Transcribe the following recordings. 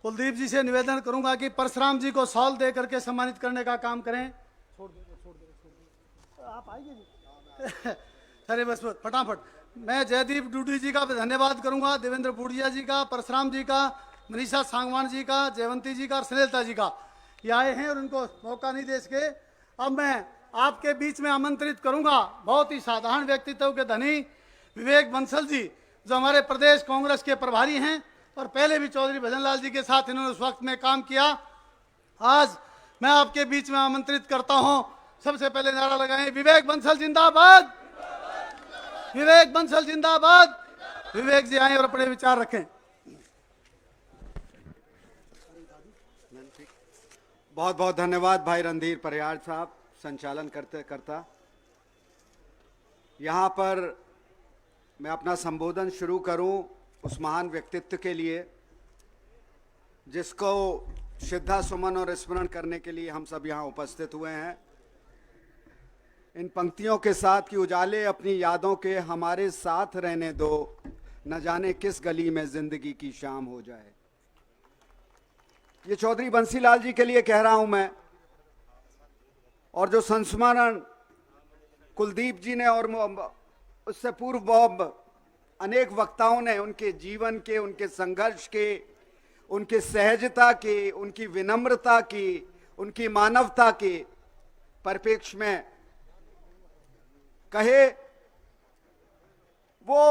कुलदीप जी से निवेदन करूंगा कि परशुराम जी को शॉल दे करके सम्मानित करने का काम करें। छोड़ दो आप आइए जी। अरे बस फटाफट। मैं जयदीप डूडी जी का धन्यवाद करूंगा, देवेंद्र बूढ़िया जी का, परशुराम जी का, मनीषा सांगवान जी का, जयवंती जी का और सुनीलता जी का। ये आए हैं और उनको मौका नहीं दे सके। अब मैं आपके बीच में आमंत्रित करूंगा बहुत ही साधारण व्यक्तित्व के धनी विवेक बंसल जी, जो हमारे प्रदेश कांग्रेस के प्रभारी हैं और पहले भी चौधरी भजनलाल जी के साथ इन्होंने उस वक्त में काम किया। आज मैं आपके बीच में आमंत्रित करता हूं। सबसे पहले नारा लगाएं, विवेक बंसल जिंदाबाद, विवेक बंसल जिंदाबाद। विवेक जी आए और अपने विचार रखें। बहुत बहुत धन्यवाद भाई रणधीर परिहार साहब, संचालन करता। यहाँ पर मैं अपना संबोधन शुरू करूं उस महान व्यक्तित्व के लिए जिसको श्रद्धा सुमन और स्मरण करने के लिए हम सब यहाँ उपस्थित हुए हैं। इन पंक्तियों के साथ कि उजाले अपनी यादों के हमारे साथ रहने दो, न जाने किस गली में जिंदगी की शाम हो जाए। ये चौधरी बंसीलाल जी के लिए कह रहा हूं मैं। और जो संस्मरण कुलदीप जी ने और उससे पूर्व अनेक वक्ताओं ने उनके जीवन के, उनके संघर्ष के, उनके सहजता के, उनकी विनम्रता की, उनकी मानवता के परिप्रेक्ष्य में कहे, वो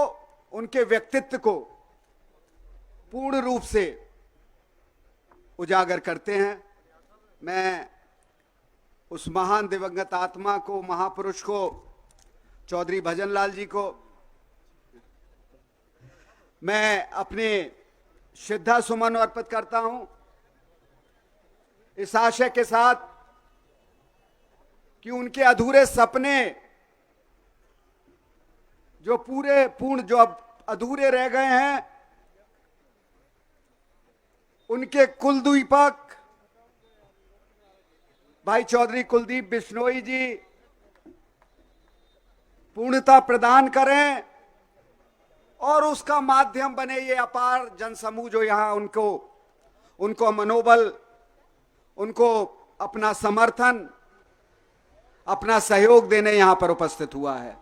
उनके व्यक्तित्व को पूर्ण रूप से उजागर करते हैं। मैं उस महान दिवंगत आत्मा को, महापुरुष को, चौधरी भजनलाल जी को मैं अपने श्रद्धा सुमन अर्पित करता हूं, इस आशय के साथ कि उनके अधूरे सपने जो जो अब अधूरे रह गए हैं, उनके कुलदीपक भाई चौधरी कुलदीप बिश्नोई जी पूर्णता प्रदान करें और उसका माध्यम बने ये अपार जनसमूह जो यहां उनको मनोबल, उनको अपना समर्थन, अपना सहयोग देने यहां पर उपस्थित हुआ है।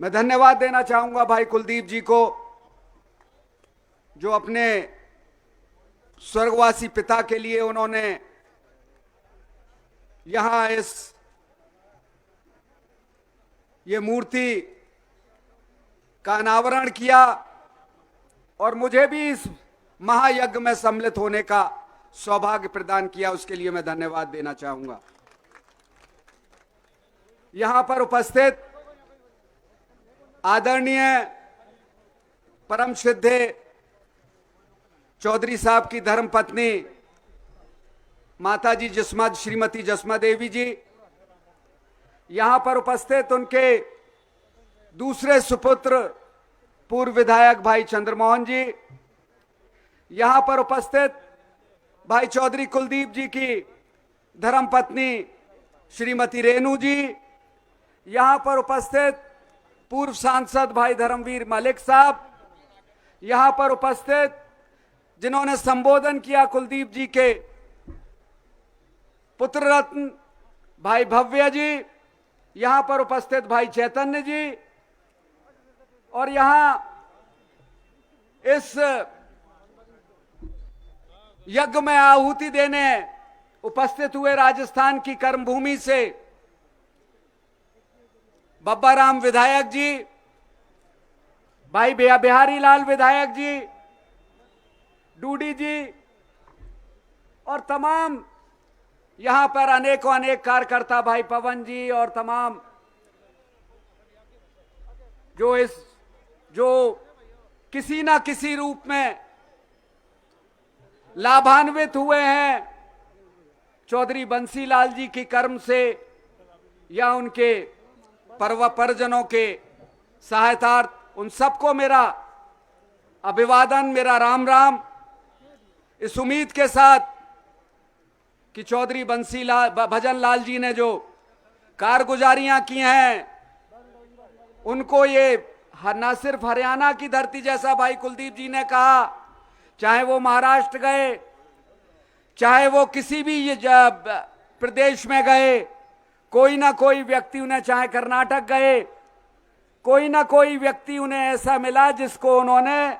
मैं धन्यवाद देना चाहूंगा भाई कुलदीप जी को, जो अपने स्वर्गवासी पिता के लिए उन्होंने यहां ये मूर्ति का अनावरण किया और मुझे भी इस महायज्ञ में सम्मिलित होने का सौभाग्य प्रदान किया। उसके लिए मैं धन्यवाद देना चाहूंगा। यहां पर उपस्थित आदरणीय परम श्रद्धेय चौधरी साहब की धर्मपत्नी माताजी श्रीमती जसमा देवी जी, यहां पर उपस्थित उनके दूसरे सुपुत्र पूर्व विधायक भाई चंद्रमोहन जी, यहां पर उपस्थित भाई चौधरी कुलदीप जी की धर्मपत्नी श्रीमती रेणु जी, यहां पर उपस्थित पूर्व सांसद भाई धर्मवीर मलिक साहब, यहां पर उपस्थित जिन्होंने संबोधन किया कुलदीप जी के पुत्र रत्न भाई भव्य जी, यहां पर उपस्थित भाई चैतन्य जी, और यहां इस यज्ञ में आहुति देने उपस्थित हुए राजस्थान की कर्मभूमि से बब्बा राम विधायक जी, भाई बिहारी लाल विधायक जी, डूडी जी और तमाम यहां पर अनेकों अनेक कार्यकर्ता भाई पवन जी और तमाम जो किसी ना किसी रूप में लाभान्वित हुए हैं चौधरी बंसीलाल जी की कर्म से या उनके परिजनों के सहायतार्थ, उन सबको मेरा अभिवादन, मेरा राम राम। इस उम्मीद के साथ कि चौधरी भजनलाल जी ने जो कारगुजारियां की हैं, उनको ये न सिर्फ हरियाणा की धरती, जैसा भाई कुलदीप जी ने कहा चाहे वो महाराष्ट्र गए, चाहे वो किसी भी प्रदेश में गए, कोई ना कोई व्यक्ति उन्हें, चाहे कर्नाटक गए, कोई ना कोई व्यक्ति उन्हें ऐसा मिला जिसको उन्होंने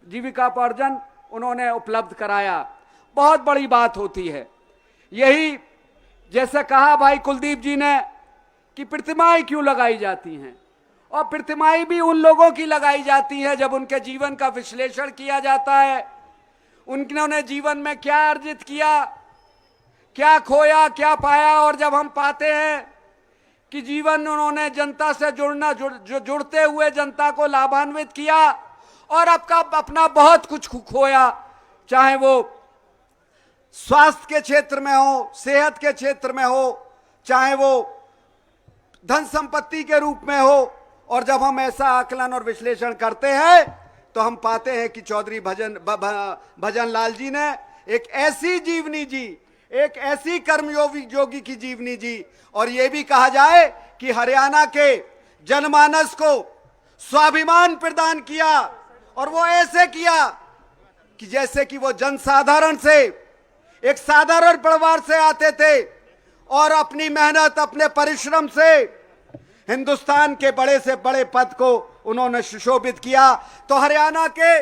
जीविकापार्जन उन्होंने उपलब्ध कराया। बहुत बड़ी बात होती है। यही जैसे कहा भाई कुलदीप जी ने कि प्रतिमाएं क्यों लगाई जाती हैं, और प्रतिमाएं भी उन लोगों की लगाई जाती है जब उनके जीवन का विश्लेषण किया जाता है, उन्होंने जीवन में क्या अर्जित किया, क्या खोया, क्या पाया। और जब हम पाते हैं कि जीवन उन्होंने जनता से जुड़ते हुए जनता को लाभान्वित किया और अपना बहुत कुछ खोया, चाहे वो स्वास्थ्य के क्षेत्र में हो, सेहत के क्षेत्र में हो, चाहे वो धन संपत्ति के रूप में हो। और जब हम ऐसा आकलन और विश्लेषण करते हैं तो हम पाते हैं कि चौधरी भजन लाल जी ने एक ऐसी जीवनी जी, एक ऐसी कर्मयोगी की जीवनी जी, और यह भी कहा जाए कि हरियाणा के जनमानस को स्वाभिमान प्रदान किया। और वो ऐसे किया कि जैसे कि वो जनसाधारण से, एक साधारण परिवार से आते थे और अपनी मेहनत, अपने परिश्रम से हिंदुस्तान के बड़े से बड़े पद को उन्होंने सुशोभित किया। तो हरियाणा के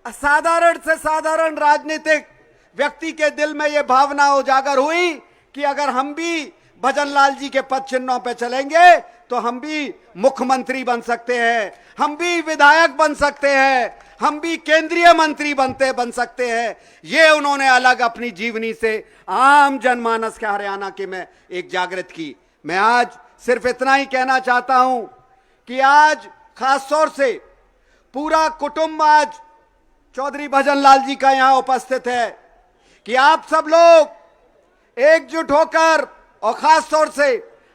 साधारण से साधारण राजनीतिक व्यक्ति के दिल में यह भावना उजागर हुई कि अगर हम भी भजन लाल जी के पद चिन्हों पे चलेंगे तो हम भी मुख्यमंत्री बन सकते हैं, हम भी विधायक बन सकते हैं, हम भी केंद्रीय मंत्री बन सकते हैं। ये उन्होंने अलग अपनी जीवनी से आम जनमानस के हरियाणा के में एक जागृत की। मैं आज सिर्फ इतना ही कहना चाहता हूं कि आज खास तौर से पूरा कुटुंब आज चौधरी भजन लाल जी का यहां उपस्थित है कि आप सब लोग एकजुट होकर, और खास तौर से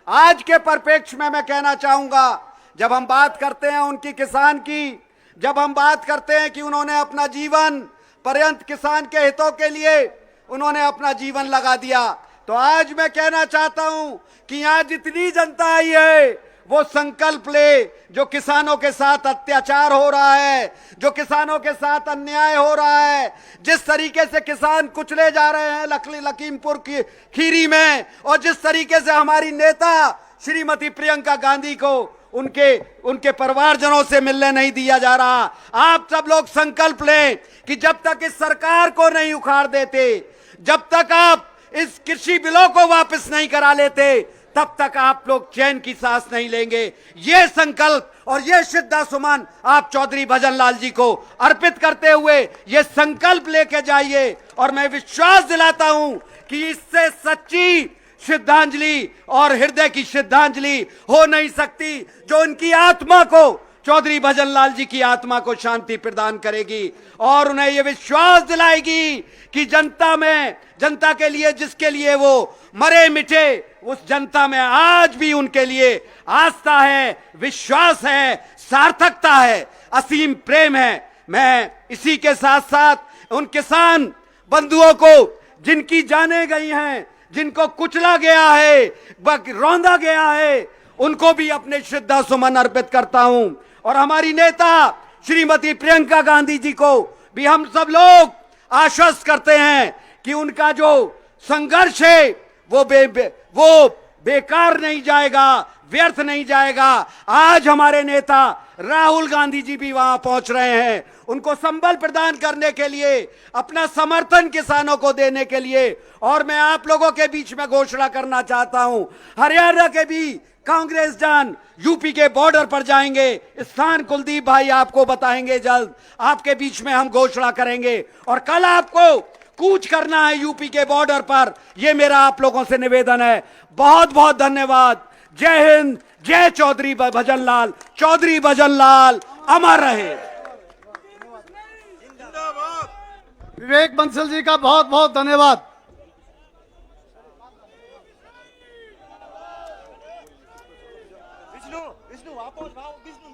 आज के परिप्रेक्ष्य में मैं कहना चाहूंगा, जब हम बात करते हैं उनकी किसान की, जब हम बात करते हैं कि उन्होंने अपना जीवन पर्यंत किसान के हितों के लिए उन्होंने अपना जीवन लगा दिया, तो आज मैं कहना चाहता हूं कि यहां जितनी जनता आई है वो संकल्प ले, जो किसानों के साथ अत्याचार हो रहा है, जो किसानों के साथ अन्याय हो रहा है, जिस तरीके से किसान कुचले जा रहे हैं लखीमपुर की खीरी में, और जिस तरीके से हमारी नेता श्रीमती प्रियंका गांधी को उनके परिवारजनों से मिलने नहीं दिया जा रहा। आप सब लोग संकल्प लें कि जब तक इस सरकार को नहीं उखाड़ देते, जब तक आप इस कृषि बिलों को वापस नहीं करा लेते, तब तक आप लोग चैन की सांस नहीं लेंगे। ये संकल्प और ये श्रद्धा सुमन आप चौधरी भजन लाल जी को अर्पित करते हुए ये संकल्प लेके जाइए, और मैं विश्वास दिलाता हूं कि इससे सच्ची श्रद्धांजलि और हृदय की श्रद्धांजलि हो नहीं सकती, जो उनकी आत्मा को, चौधरी भजन लाल जी की आत्मा को शांति प्रदान करेगी और उन्हें यह विश्वास दिलाएगी कि जनता के लिए, जिसके लिए वो मरे मिटे, उस जनता में आज भी उनके लिए आस्था है, विश्वास है, सार्थकता है, असीम प्रेम है। मैं इसी के साथ साथ उन किसान बंधुओं को जिनकी जानें गई हैं, जिनको कुचला गया है, रौंदा गया है, उनको भी अपने श्रद्धा सुमन अर्पित करता हूं। और हमारी नेता श्रीमती प्रियंका गांधी जी को भी हम सब लोग आश्वस्त करते हैं कि उनका जो संघर्ष है वो बेकार नहीं जाएगा, व्यर्थ नहीं जाएगा। आज हमारे नेता राहुल गांधी जी भी वहां पहुंच रहे हैं, उनको संबल प्रदान करने के लिए, अपना समर्थन किसानों को देने के लिए। और मैं आप लोगों के बीच में घोषणा करना चाहता हूं, हरियाणा के भी कांग्रेस जान यूपी के बॉर्डर पर जाएंगे, स्थान कुलदीप भाई आपको बताएंगे, जल्द आपके बीच में हम घोषणा करेंगे। और कल आपको कूच करना है यूपी के बॉर्डर पर, यह मेरा आप लोगों से निवेदन है। बहुत बहुत धन्यवाद। जय हिंद, जय चौधरी भजन लाल। चौधरी भजन लाल अमर रहे। विवेक बंसल जी का बहुत बहुत धन्यवाद। विष्णु वापस भाव विष्णु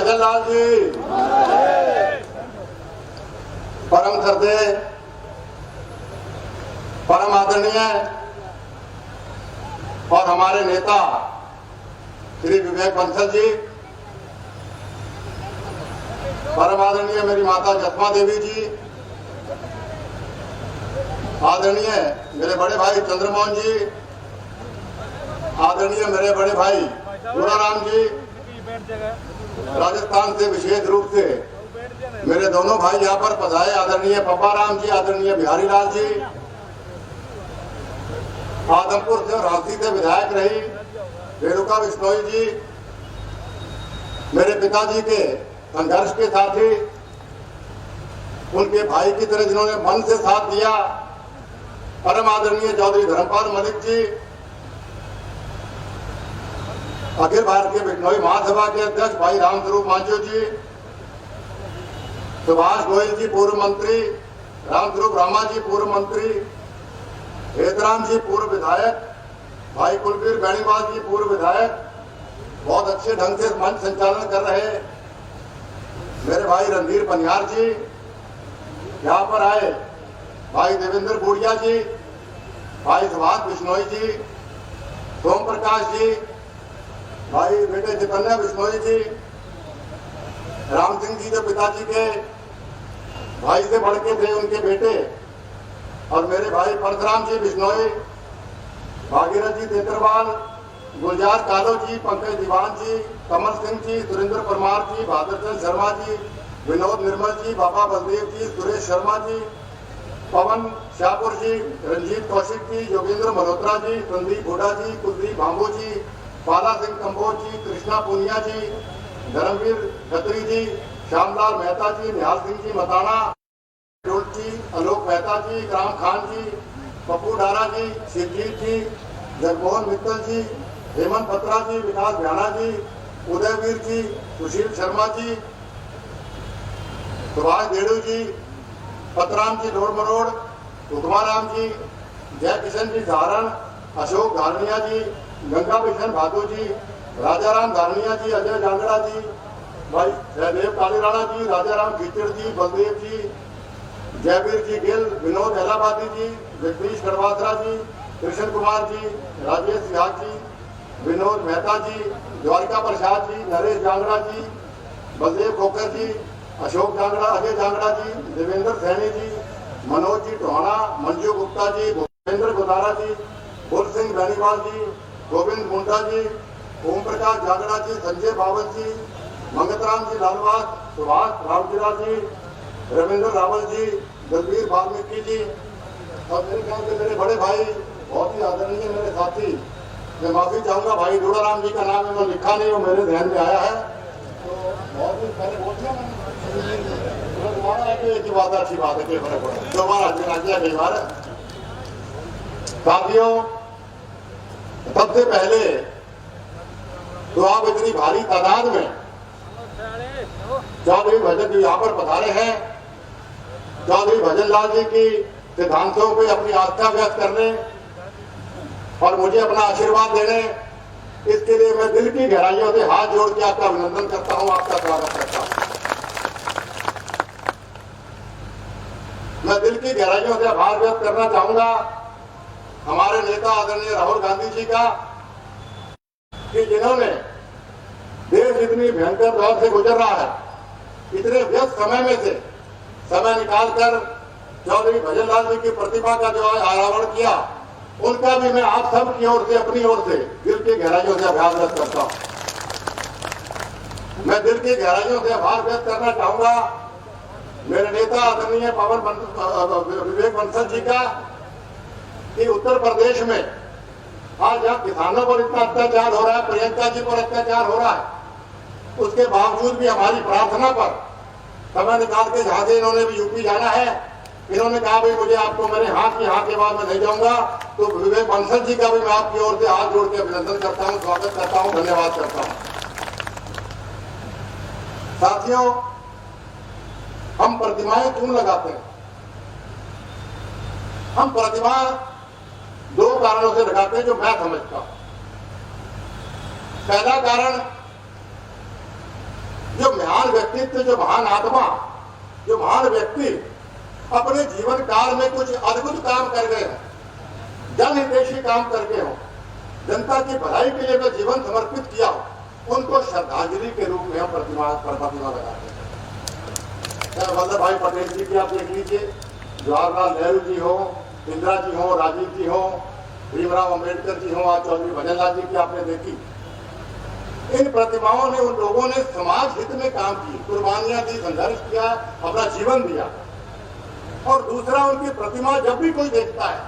भजनलाल जी, परम श्रद्धेय, परम आदरणीय और हमारे नेता श्री विवेक बंसल जी, परम आदरणीय मेरी माता जसमा देवी जी, आदरणीय मेरे बड़े भाई चंद्रमोहन जी, आदरणीय मेरे बड़े भाई गुणाराम जी, राजस्थान से विशेष रूप से मेरे दोनों भाई यहाँ पर पधारे, आदरणीय पप्पा राम जी, आदरणीय बिहारी लाल जी, आदमपुर से और हाथी से विधायक रही रेणुका बिश्नोई जी, मेरे पिताजी के संघर्ष के साथी, उनके भाई की तरह जिन्होंने मन से साथ दिया, परम आदरणीय चौधरी धर्मपाल मलिक जी, अखिल भारतीय बिश्नोई महासभा के अध्यक्ष भाई रामस्वरूप मांझू जी, सुभाष गोयल जी पूर्व मंत्री, रामस्वरूप रामा जी पूर्व मंत्री, हेतराम जी पूर्व विधायक, भाई कुलबीर बेनीवाल जी पूर्व विधायक, बहुत अच्छे ढंग से मंच संचालन कर रहे मेरे भाई रणधीर पनियार जी, यहाँ पर आए भाई देवेंद्र बुढ़िया जी, भाई सुभाष बिश्नोई जी, सोम प्रकाश जी, भाई बेटे जितन्या बिश्नोई जी, राम सिंह जी जो पिताजी के भाई से बढ़ के थे उनके बेटे, और मेरे भाई परशुराम जी बिश्नोई, भागीरथ जी तेतरवाल, गुलजार कालो जी, पंकज दीवान जी, कमल सिंह जी, सुरेंद्र परमार जी, बहादुर चंद शर्मा जी, विनोद निर्मल जी, बाबा बलदेव जी, सुरेश शर्मा जी, पवन शाहपुर जी, रंजीत कौशिक जी, योगेंद्र मल्होत्रा जी, संदीप हुडा जी, कुलदीप भांबो जी, पाला सिंह कंबोज जी, कृष्णा पूनिया जी, धर्मवीर खत्री जी, श्यामलाल मेहता जी, निहाल सिंह जी मताना जी, आलोक मेहता जी, राम खान जी, पप्पू डारा जी, शिवजीत जी, जगमोहन मित्तल जी, हेमंत पत्रा जी, विकास भ्याना जी, उदयवीर जी, सुशील शर्मा जी, सुभाष देड़ू जी, पतराम जी डोड़ मरोड़, उधमाराम जी, जय किशन जी धारण, अशोक धारणिया जी, गंगा बिशन भादू जी, राजाराम धारणिया जी, अजय जांगड़ा जी, भाई जयदेव कालीराणा जी, राजाराम कीचड़ जी, बलदेव जी, जयवीर जी गिल, विनोद एलाबादी जी, जगदीश गढ़वासरा जी, कृष्ण कुमार जी, राजेश याद जी, विनोद मेहता जी, द्वारिका प्रसाद जी, नरेश जांगड़ा जी, बलदेव खोकर जी, अशोक जांगड़ा, अजय जांगड़ा जी, देवेंद्र सैनी जी, मनोज जी टोहाना, मंजू गुप्ता जी, भूपेंद्र गोदारा जी, फुल सिंह बेनीवाल जी, गोविंद मुंडा जी, ओम प्रकाश जांगड़ा जी, संजय बावल जी, मंगतराम जी लालवास, सुभाष रामगिरा जी, रविंद्र रावल जी, दलवीर वाल्मीकि जी, और मेरे ख्याल से मेरे बड़े भाई बहुत ही आदरणीय मेरे साथी, मैं माफी चाहूंगा भाई गुणाराम जी का नाम है, मैं लिखा नहीं, वो मेरे ध्यान में आया है, तो बहुत ही पहले बोल दिया मैंने, दोबारा आके एक ही बात अच्छी बात है, दोबारा आ गया कई बार। साथियों, सबसे पहले तो आप इतनी भारी तादाद में चौधरी भजन जी यहाँ पर पधारे हैं, चौधरी भजनलाल जी की सिद्धांतों पे अपनी आस्था व्यक्त करने और मुझे अपना आशीर्वाद देने, इसके लिए मैं दिल की गहराइयों से हाथ जोड़ के आपका अभिनंदन करता हूं, आपका स्वागत करता हूं। मैं दिल की गहराइयों से आभार व्यक्त करना चाहूंगा हमारे नेता आदरणीय राहुल गांधी जी का, कि जिन्होंने देश इतनी भयंकर दौर से गुजर रहा है, इतने व्यस्त समय में से समय निकालकर चौधरी भजनलाल जी की प्रतिभा का जो अनावरण किया, उनका भी मैं आप सब की ओर से, अपनी ओर से दिल की गहराइयों से आभार व्यक्त करता हूं। मैं दिल की गहराइयों से आभार व्यक्त करना चाहूंगा मेरे नेता आदरणीय विवेक बंसल जी का, कि उत्तर प्रदेश में आज जहाँ किसानों पर इतना अत्याचार हो रहा है, प्रियंका जी पर अत्याचार हो रहा है, उसके बावजूद भी हमारी प्रार्थना पर समय निकाल के जहां से इन्होंने भी यूपी जाना है, इन्होंने कहा भाई मुझे आपको मेरे हाथ की हाथ के बाद मैं नहीं जाऊंगा, तो विवेक बंसल जी का भी मैं आपकी ओर से हाथ जोड़ के अभिनंदन करता हूं, स्वागत करता हूं, धन्यवाद करता हूं। साथियों, हम प्रतिमाएं क्यों लगाते हैं? हम प्रतिमा दो कारणों से लगाते हैं जो मैं समझता हूं। पहला कारण, जो महान व्यक्तित्व, जो महान आत्मा, जो महान व्यक्ति अपने जीवन काल में कुछ अद्भुत काम कर गए हो, जनहितैषी काम करके हो, जनता की भलाई के लिए जो जीवन समर्पित किया हो, उनको श्रद्धांजलि के रूप में हम प्रतिमा लगाते हैं। सरदार वल्लभ भाई पटेल जी की आप देख लीजिए, जवाहरलाल नेहरू जी हो, इंदिरा जी हो, राजीव जी हो, भीमराव अंबेडकर जी हो, आज चौधरी भजनलाल जी की आपने देखी। इन प्रतिमाओं ने, उन लोगों ने समाज हित में काम की, कुर्बानियां दी, संघर्ष किया, अपना जीवन दिया। और दूसरा, उनकी प्रतिमा जब भी कोई देखता है,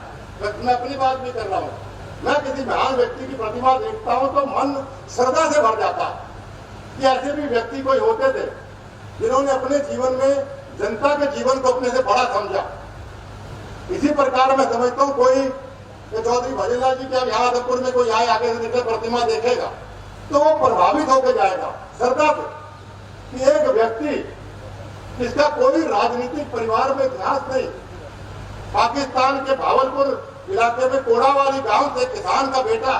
मैं अपनी बात भी कर रहा हूँ, मैं किसी महान व्यक्ति की प्रतिमा देखता हूँ तो मन श्रद्धा से भर जाता है कि ऐसे भी व्यक्ति कोई होते थे जिन्होंने अपने जीवन में जनता के जीवन को अपने से बड़ा समझा। इसी प्रकार मैं समझता हूँ कोई चौधरी भजनलाल जी के यहाँ आदमपुर में कोई आए, आगे से निकले प्रतिमा देखेगा तो वो प्रभावित होकर जाएगा श्रद्धा से कि एक व्यक्ति जिसका कोई राजनीतिक परिवार में इतिहास नहीं, पाकिस्तान के भावलपुर इलाके में कोड़ावाली गांव से किसान का बेटा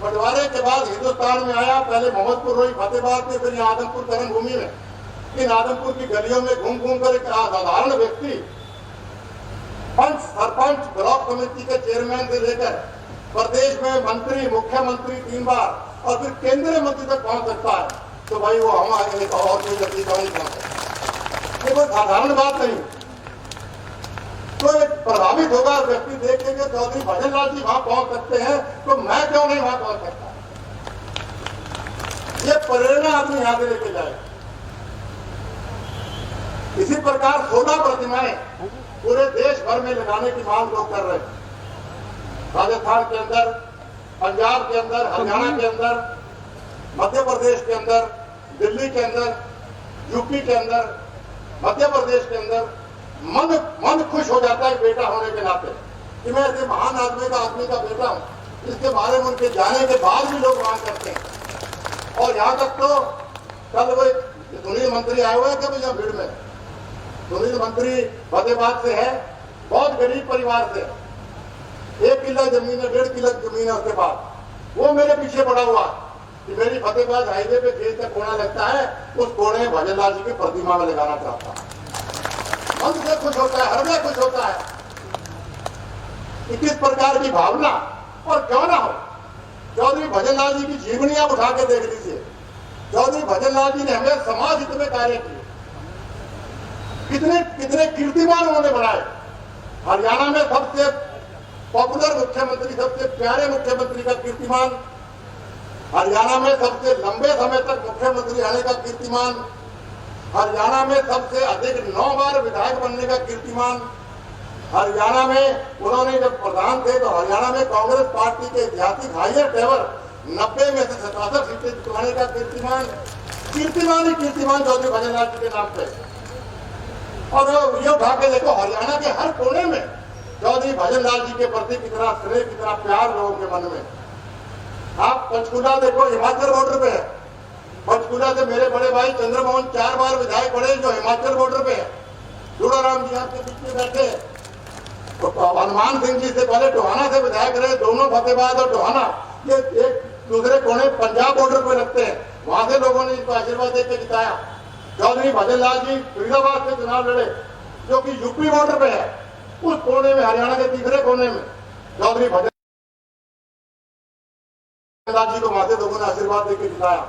बंटवारे के बाद हिंदुस्तान में आया, पहले मोहम्मदपुर रोई, फतेहाबाद में, फिर आदमपुर करण भूमि में। इन आदमपुर की गलियों में घूम घूम कर एक साधारण व्यक्ति पंच, सरपंच, ब्लॉक समिति के चेयरमैन से लेकर प्रदेश में मंत्री, मुख्यमंत्री 3 बार और फिर केंद्रीय मंत्री तक पहुंच सकता है, तो भाई वो हमारे और कोई व्यक्ति का नहीं पहुंच सकता। ये कोई साधारण बात नहीं। तो एक प्रभावित होगा व्यक्ति देख के चौधरी भजनलाल जी वहां पहुंच सकते हैं तो मैं क्यों नहीं वहां पहुंच सकता। ये प्रेरणा आदमी यहां से लेके जाए। इसी प्रकार 16 प्रतिमाएं पूरे देश भर में लगाने की मांग लोग कर रहे हैं। राजस्थान के अंदर, पंजाब के अंदर, हरियाणा के अंदर, मध्य प्रदेश के अंदर, दिल्ली के अंदर, यूपी के अंदर, मध्य प्रदेश के अंदर मन खुश हो जाता है बेटा होने के नाते कि मैं ऐसे महान आदमी का बेटा हूं, इसके बारे में उनके जाने के बाद भी लोग मांग करते हैं। और यहाँ तक तो कल वो सुनील मंत्री आए हुए हैं क्या भैया भीड़ में? सुनील मंत्री फतेहाबाद से है, बहुत गरीब परिवार से, 1 किला जमीन है, 1.5 किला जमीन है उसके पास। वो मेरे पीछे पड़ा हुआ कि मेरी फतेहाबाद हाईवे पे खेत का कोना लगता है, उस कोने में भजनलाल जी की प्रतिमा में लगाना चाहता है। मन से खुश होता है, हृदय खुश होता है कि किस प्रकार की भावना। और क्यों ना हो, चौधरी भजनलाल जी की जीवनी आप उठा के देख लीजिए। चौधरी भजनलाल जी ने हमें समाज हित में कार्य किए, कितने कितने कीर्तिमान उन्होंने बनाए। हरियाणा में सबसे पॉपुलर मुख्यमंत्री, सबसे प्यारे मुख्यमंत्री का कीर्तिमान, हरियाणा में सबसे लंबे समय तक मुख्यमंत्री रहने का कीर्तिमान, हरियाणा में सबसे अधिक 9 बार विधायक बनने का कीर्तिमान, हरियाणा में उन्होंने जब प्रधान थे तो हरियाणा में कांग्रेस पार्टी के ऐतिहासिक हाईएस्ट एवर 90 में से 77 सीटें जितवाने का कीर्तिमान, कीर्तिमान ही कीर्तिमान चौधरी भजनलाल जी के नाम पे। और ये उठा के देखो, हरियाणा के हर कोने में चौधरी भजनलाल जी के प्रति कितना स्नेह, कितना प्यार लोगों के मन में। आप पंचकुला देखो, हिमाचल बॉर्डर पे है। पंचकुला से मेरे बड़े भाई चंद्रमोहन 4 बार विधायक बने, जो हिमाचल बॉर्डर पे है। जोड़ाराम जी आपके बीच में बैठे, तो हनुमान सिंह जी से पहले टोहाना से विधायक रहे, दोनों फतेहाबाद और टोहाना ये एक दूसरे कोने पंजाब बॉर्डर पे लगते हैं। वहां से लोगों ने इनको आशीर्वाद देकर जिताया। चौधरी भजनलाल जी फरीदाबाद से चुनाव लड़े, जो कि यूपी बॉर्डर पे है, उस कोने में, हरियाणा के तीसरे कोने में चौधरी भजनलाल जी को वहां से लोगों ने आशीर्वाद देकर जिताया।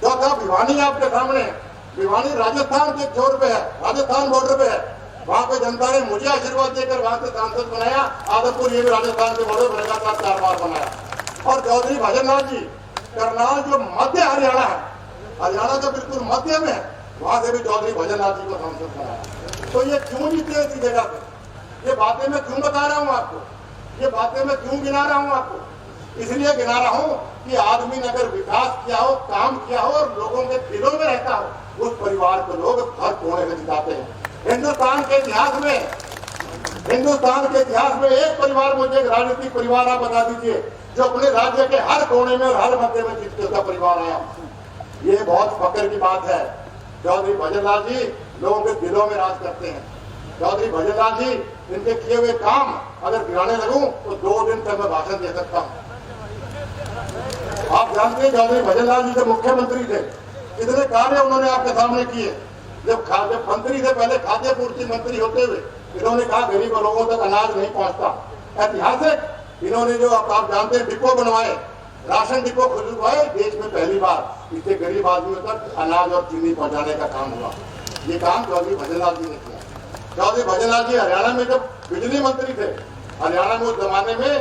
चौथा भिवानी आपके सामने, भिवानी राजस्थान के छोर पे है, राजस्थान बॉर्डर पे है। वहां पे जनता ने मुझे आशीर्वाद देकर वहां से सांसद बनाया। आदमपुर ये भी राजस्थान के बॉर्डर पर लगातार 4 बार बनाया। और चौधरी भजनलाल जी करनाल जो मध्य हरियाणा है, हरियाणा का बिल्कुल मध्य में है, वहां से भी चौधरी भजनलाल जी को सांसद बनाया। तो ये क्यों जीते इसी जगह पे? ये बातें मैं क्यों बता रहा हूँ आपको, ये बातें मैं क्यों गिना रहा हूँ आपको? इसलिए गिना रहा हूँ कि आदमी ने अगर विकास किया हो, काम किया हो और लोगों के दिलों में रहता हो, उस परिवार को लोग हर कोने में जिताते हैं। हिंदुस्तान के इतिहास में एक परिवार, मुझे एक राजनीतिक परिवार आप बता दीजिए जो अपने राज्य के हर कोने में और हर मध्य में जीत के उसका परिवार आया। ये बहुत फक्र की बात है। चौधरी भजनलाल जी लोगों के दिलों में राज करते हैं। चौधरी भजनलाल जी, इनके किए हुए काम अगर गिनाने लगूं तो 2 दिन तक मैं भाषण दे सकता हूं। आप जानते हैं चौधरी भजनलाल जी जब मुख्यमंत्री थे कितने कार्य उन्होंने आपके सामने किए। जब मंत्री से पहले खाद्य पूर्ति मंत्री होते हुए इन्होंने कहा गरीब लोगों तक अनाज नहीं पहुंचता। ऐतिहासिक इन्होंने जो आप जानते हैं डिपो बनवाए, राशन डिपो खुलवाए, देश में पहली बार इससे गरीब आदमियों तक अनाज और चीनी पहुंचाने का काम हुआ। ये काम चौधरी भजनलाल जी ने किया। चौधरी भजनलाल जी हरियाणा में जब बिजली मंत्री थे, हरियाणा में उस जमाने में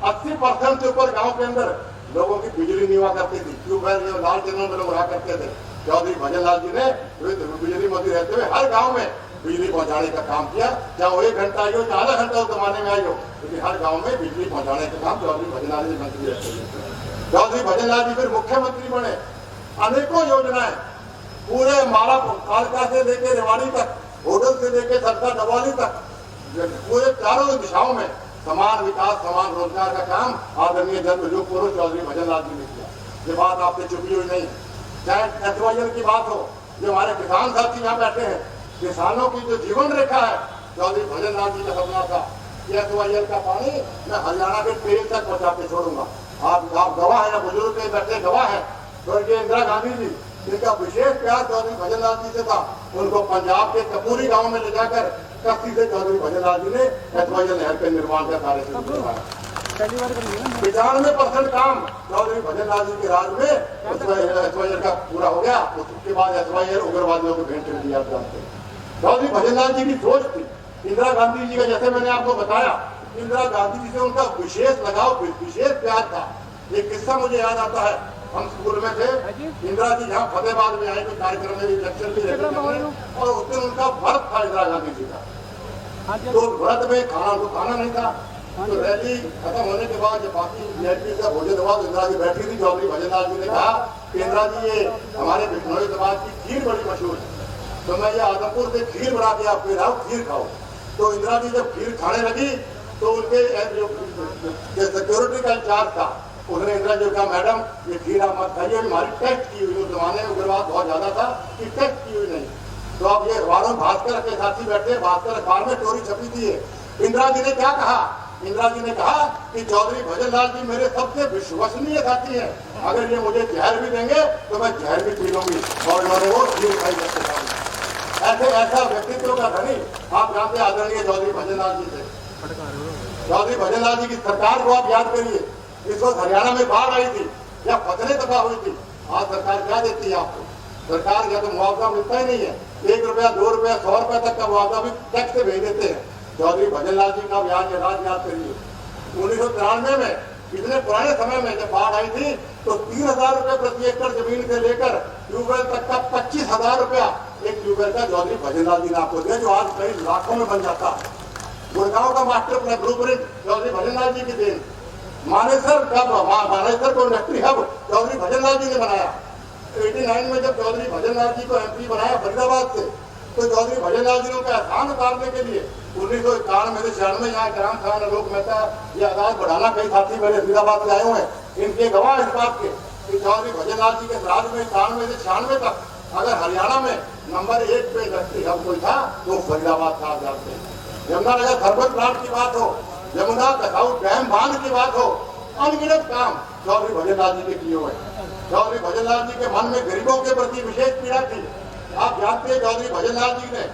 80% से ऊपर गांव के अंदर लोगों की बिजली नहीं हुआ करती थी। ट्यूबवेल जो लाल टिनों में लोग रहा करते थे, चौधरी भजनलाल जी ने बिजली मंत्री रहते हुए हर गांव में बिजली पहुंचाने का काम किया। चाहे वो 1 घंटा आई हो, चाहे आधा घंटा उस जमाने में आई हो, क्योंकि हर गांव में बिजली पहुंचाने का काम चौधरी भजनलाल जी मंत्री रहते हुए। चौधरी भजनलाल जी फिर मुख्यमंत्री बने। अनेकों योजनाएं पूरे माला कालका से लेकर रेवाड़ी तक, होटल से लेकर सरसा डबवाली तक, पूरे चारों दिशाओं में समान विकास समान रोजगार का काम आदरणीय जन्मयुग पुरुष चौधरी भजनलाल जी ने किया। ये बात आपसे छुपी हुई नहीं। चाहे SYL की बात हो, जो हमारे किसान साथी यहाँ बैठे हैं, किसानों की जो जीवन रेखा है, चौधरी भजनलाल जी का सपना था कि SYL का पानी मैं हरियाणा के ट्रेन तक पहुंचा के छोड़ूंगा। आप गवाह है, बुजुर्ग के बैठे गवाह है। स्वर्गीय इंदिरा गांधी जी जिनका विशेष प्यार चौधरी भजनलाल जी से था, उनको पंजाब के कपूरी गांव में ले जाकर कस्ती से चौधरी भजनलाल जी ने SYL नहर के निर्माण का कार्य शुरू करवाया। 95% काम चौधरी भजनलाल जी के राज में SYL का पूरा हो गया। उसके बाद SYL उग्रवादियों को भेंट कर दिया। चौधरी भजनलाल जी की सोच थी। इंदिरा गांधी जी का, जैसे मैंने आपको बताया, इंदिरा गांधी जी से उनका विशेष लगाव, विशेष प्यार था। एक किस्सा मुझे याद आता है, हम स्कूल में थे, इंदिरा जी यहाँ फतेहाबाद में आए, कोई कार्यक्रम में लेक्चर भी देते थे, और उस दिन उनका व्रत था इंदिरा गांधी जी का। तो व्रत में खाना नहीं था। तो रैली खत्म होने के बाद जब बाकी VIP का भोजन हुआ, इंदिरा जी बैठी थी। चौधरी भजनलाल जी ने कहा कि इंदिरा जी, ये हमारे बिश्नोई समाज की खीर बड़ी मशहूर है, तो मैं ये आदमपुर से खीर बना के आपको लाऊं, खीर खाओ। तो इंदिरा जी जब खीर खाने लगी तो उनके जो सिक्योरिटी का इंचार्ज था, उसने इंदिरा जी कहा, मैडम ये खीर आप मत खाइए, हमारी टेस्ट की हुई। उस जमाने में उग्रवाद बहुत ज्यादा था कि टेस्ट की हुई नहीं। तो अब ये अखबारों भास्कर के साथी बैठे, भास्कर अखबार में स्टोरी छपी थी। इंदिरा जी ने क्या कहा? इंदिरा जी ने कहा कि चौधरी भजनलाल जी मेरे सबसे विश्वसनीय साथी हैं, अगर ये मुझे जहर भी देंगे तो मैं जहर भी पी लूंगी। और उन्होंने वो खीर खाई। ऐसा व्यक्तित्व का धनी आप जानते हैं आदरणीय चौधरी भजनलाल जी थे। चौधरी भजनलाल जी की सरकार को आप याद करिए। इस वक्त हरियाणा में बाढ़ आई थी या फसलें तबाह हुई थी, आज सरकार क्या देती है आपको? सरकार या तो मुआवजा मिलता ही नहीं है। 1 रुपया, 2 रुपया, 100 रुपया तक का मुआवजा भी टैक्स से भेज देते हैं। चौधरी भजनलाल जी का राज याद करिए। 1993 में, इतने पुराने समय में जब बाढ़ आई थी, तो 3000 रुपये प्रति एकड़ जमीन से लेकर ट्यूबवेल तक का 25,000 रुपया एक ट्यूबवेल का चौधरी भजनलाल जी ने आपको दिया, जो आज कई लाखों में बन जाता। गुड़गांव का master plan blueprint Chaudhary Bhajanlal ji की देन। मानेसर को इंडस्ट्री हब चौधरी भजनलाल जी ने बनाया। 89 में जब चौधरी भजनलाल जी को MP बनाया फरीदाबाद से, तो चौधरी भजनलाल जी ने उनका एहसान उतारने के लिए 1991 में से 96 यहाँ ग्राम खान, आलोक मेहता, ये आजाद बढ़ाना, कई साथी मेरे फरीदाबाद से आए हुए हैं, इनके गवाह इस बात के कि चौधरी भजनलाल जी के राज में 91 से 96 तक अगर हरियाणा में नंबर 1 पे इंडस्ट्री हब कोई था तो फरीदाबाद था। आप जानते हैं, यमुनानगर थर्मल प्लांट की बात हो, यमुना कसाऊ डैम बांध की बात हो, अनगिनत काम चौधरी भजनलाल जी के किए हुए। चौधरी भजनलाल जी के मन में गरीबों के प्रति विशेष पीड़ा थी। आप जानते हैं चौधरी भजनलाल जी ने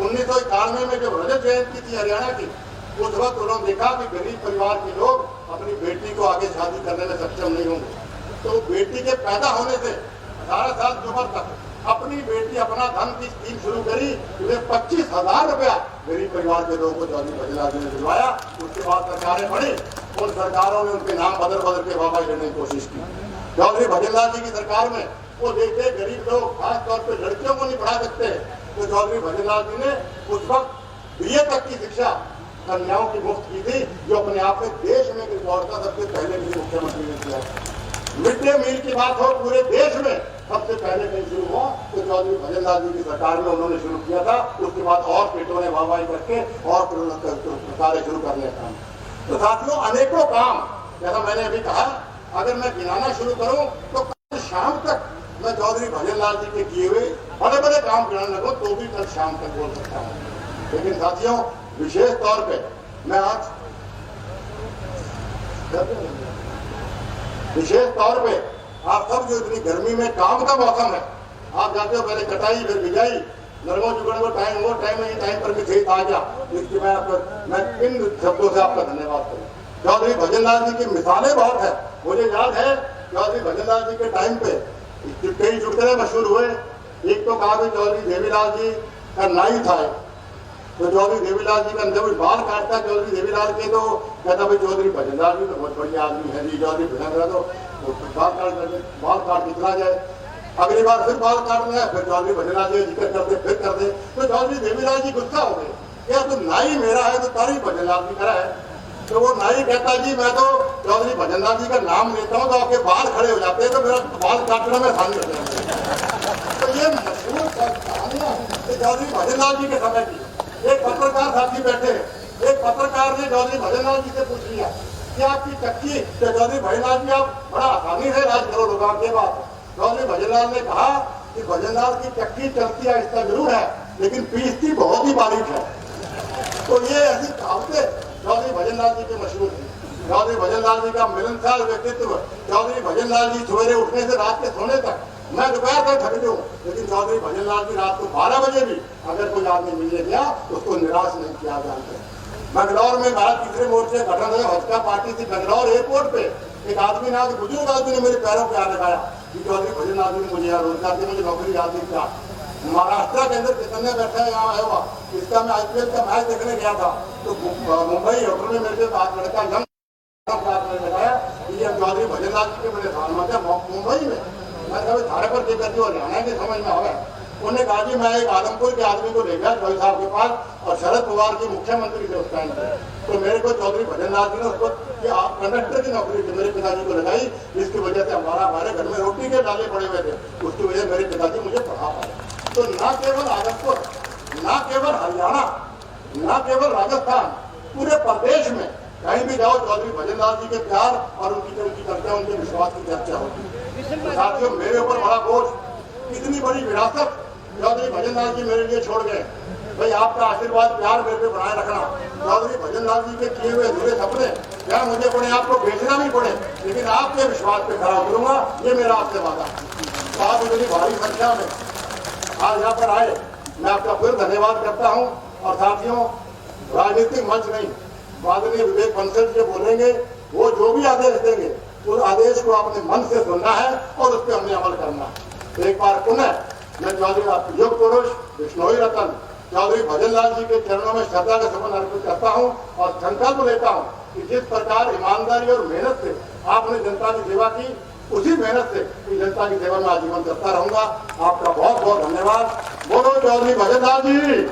1991 में जब रजत जयंती थी हरियाणा की, उस वक्त उन्होंने देखा कि गरीब परिवार के लोग अपनी बेटी को आगे शादी करने में सक्षम नहीं होंगे, तो बेटी के पैदा होने से 18 साल की उम्र तक अपनी बेटी अपना धन की स्कीम शुरू करी। 25,000 रुपया गरीब परिवार के लोगों को चौधरी भजनलाल जी ने दिलवाया। उसके बाद सरकारें बढ़ी, उन सरकारों ने उनके नाम बदल के वाहवाही लेने की कोशिश की। चौधरी भजनलाल जी की सरकार में वो देखते गरीब लोग खास तौर पर लड़कियों को नहीं पढ़ा सकते, तो चौधरी भजनलाल जी ने उस वक्त BA तक की शिक्षा कन्याओं की मुफ्त की थी, जो अपने आप में देश में रिकॉर्ड था, सबसे पहले मुख्यमंत्री ने किया। मिड डे मील की बात हो, पूरे देश में सबसे पहले कहीं शुरू हुआ तो चौधरी भजनलाल जी की सरकार में उन्होंने शुरू किया था। उसके बाद और पेटों ने वाहवाही करके और कार्य शुरू करने का। तो साथियों, अनेकों काम, जैसा मैंने अभी कहा, अगर मैं गिनाना शुरू करूं तो कल शाम तक मैं चौधरी भजनलाल जी के किए हुए बड़े बड़े काम गिनाने लगूं तो भी कल शाम तक बोल सकता हूं। लेकिन साथियों, विशेष तौर पे मैं आज विशेष तौर पे आप सब जो इतनी गर्मी में काम का मौसम है, आप जाते हो पहले कटाई फिर बिजाई, नरमो जुगड़ को टाइम वो टाइम नहीं, टाइम पर भी खेत आ गया। इसलिए मैं किन शब्दों से आपका धन्यवाद करूँ। चौधरी भजनलाल जी की मिसालें बहुत है। मुझे याद है चौधरी भजनलाल जी के टाइम पे कई चुटकुले मशहूर हुए। एक तो कहा भी चौधरी देवीलाल जी का नाई था, तो चौधरी देवीलाल जी का जब बाल काटता चौधरी देवीलाल के तो कहता भाई चौधरी भजनलाल जी तो बहुत बढ़िया आदमी है जी, चौधरी भजनलाल तो बाल काट के चला जाए। अगली बार फिर बाल काटना है, फिर चौधरी भजनलाल जी जिक्र करते फिर करते, तो चौधरी देवीलाल जी गुस्सा हो गए, क्या तो नाई मेरा है तो तारीफ भजनलाल जी करा है। तो वो नाई कहता जी मैं तो चौधरी भजनलाल जी का नाम लेता हूँ तो आपके बाल खड़े हो जाते हैं, तो मेरा बाल काटना में आसानी हो जाती। तो ये मशहूर कहानियां चौधरी भजनलाल जी के समय की। एक पत्रकार साथी बैठे, एक पत्रकार ने चौधरी भजनलाल जी से पूछ लिया कि आपकी चक्की, तो चौधरी भजनलाल जी आप बड़ा आसानी से राज करो लोगों के बाद। चौधरी भजनलाल ने कहा कि भजनलाल की चक्की चलती आहिस्ता जरूर है लेकिन पीसती बहुत ही बारीक है। तो ये ऐसी कहावतें चौधरी भजनलाल जी के मशहूर थे। चौधरी भजनलाल जी का मिलनसार व्यक्तित्व। चौधरी भजनलाल जी सवेरे उठने से रात के सोने तक, मैं दोपहर तक थक जाऊं लेकिन चौधरी भजनलाल जी रात को 12 बजे भी अगर कोई आदमी मिलने गया उसको निराश नहीं किया जानते। बेंगलौर में भारत तीसरे मोर्चे गठन हुए, भाजपा पार्टी थी। बेंगलौर एयरपोर्ट पे एक आदमी ना, बुजुर्ग आदमी ने मेरे पैरों पे हाथ लगाया कि चौधरी भजनलाल जी ने मुझे यहाँ रोजगार दिया, मुझे नौकरी याद नहीं किया। महाराष्ट्र के अंदर कितने बैठा है, यहाँ आया हुआ, इसका मैं IPL का मैच देखने गया था तो मुंबई होटल में मेरे साथ लड़का जंग लगाया कि ये चौधरी भजनलाल जी के मेरे साथ में मुंबई में। मैं कभी धारे पर देकर जो हरियाणा के समझ में आवे। उन्होंने कहा कि मैं एक आदमपुर के आदमी को ले गया चौधरी साहब के पास और शरद पवार के मुख्यमंत्री थे उस टाइम पे, तो मेरे को चौधरी भजनलाल जी ने उसको कंडक्टर की नौकरी थी मेरे पिताजी को लगाई, जिसकी वजह से हमारे घर में रोटी के डाले पड़े हुए थे, उसकी वजह से मेरे पिताजी मुझे पढ़ा पाए। तो न केवल आदमपुर, न केवल हरियाणा, न केवल राजस्थान, पूरे प्रदेश में कहीं भी जाओ चौधरी भजनलाल जी के प्यार और उनकी चर्चा, उनके विश्वास की चर्चा होती है। तो साथियों मेरे ऊपर बड़ा बोझ, इतनी बड़ी विरासत चौधरी भजनलाल जी मेरे लिए छोड़ गए। भाई आपका आशीर्वाद प्यार मेरे पे बनाए रखना। चौधरी भजनलाल जी के किए हुए अधूरे सपने क्या मुझे पड़े, आपको बेचना भी पड़े, लेकिन आपके विश्वास पे खड़ा करूंगा, ये मेरा आपसे वादा। तो आप इतनी भारी संख्या में आज यहाँ पर आए, मैं आपका फिर धन्यवाद करता हूँ। और साथियों राजनीतिक मंच नहीं, माननीय विवेक बंसल जी बोलेंगे, वो जो भी आदेश देंगे उस आदेश को अपने मन से सुनना है और उस पर हमने अमल करना है। एक बार पुनः मैं चौधरी युग पुरुष विष्णोई रतन चौधरी भजनलाल जी के चरणों में श्रद्धा का सुमन अर्पित करता हूँ और संकल्प लेता हूँ कि जिस प्रकार ईमानदारी और मेहनत से आपने जनता की सेवा की, उसी मेहनत से जनता की सेवा में आजीवन करता रहूंगा। आपका बहुत बहुत धन्यवाद। बोलो चौधरी भजनलाल जी,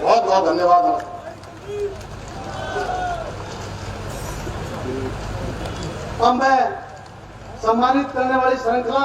बहुत बहुत धन्यवाद। अब मैं सम्मानित करने वाली श्रृंखला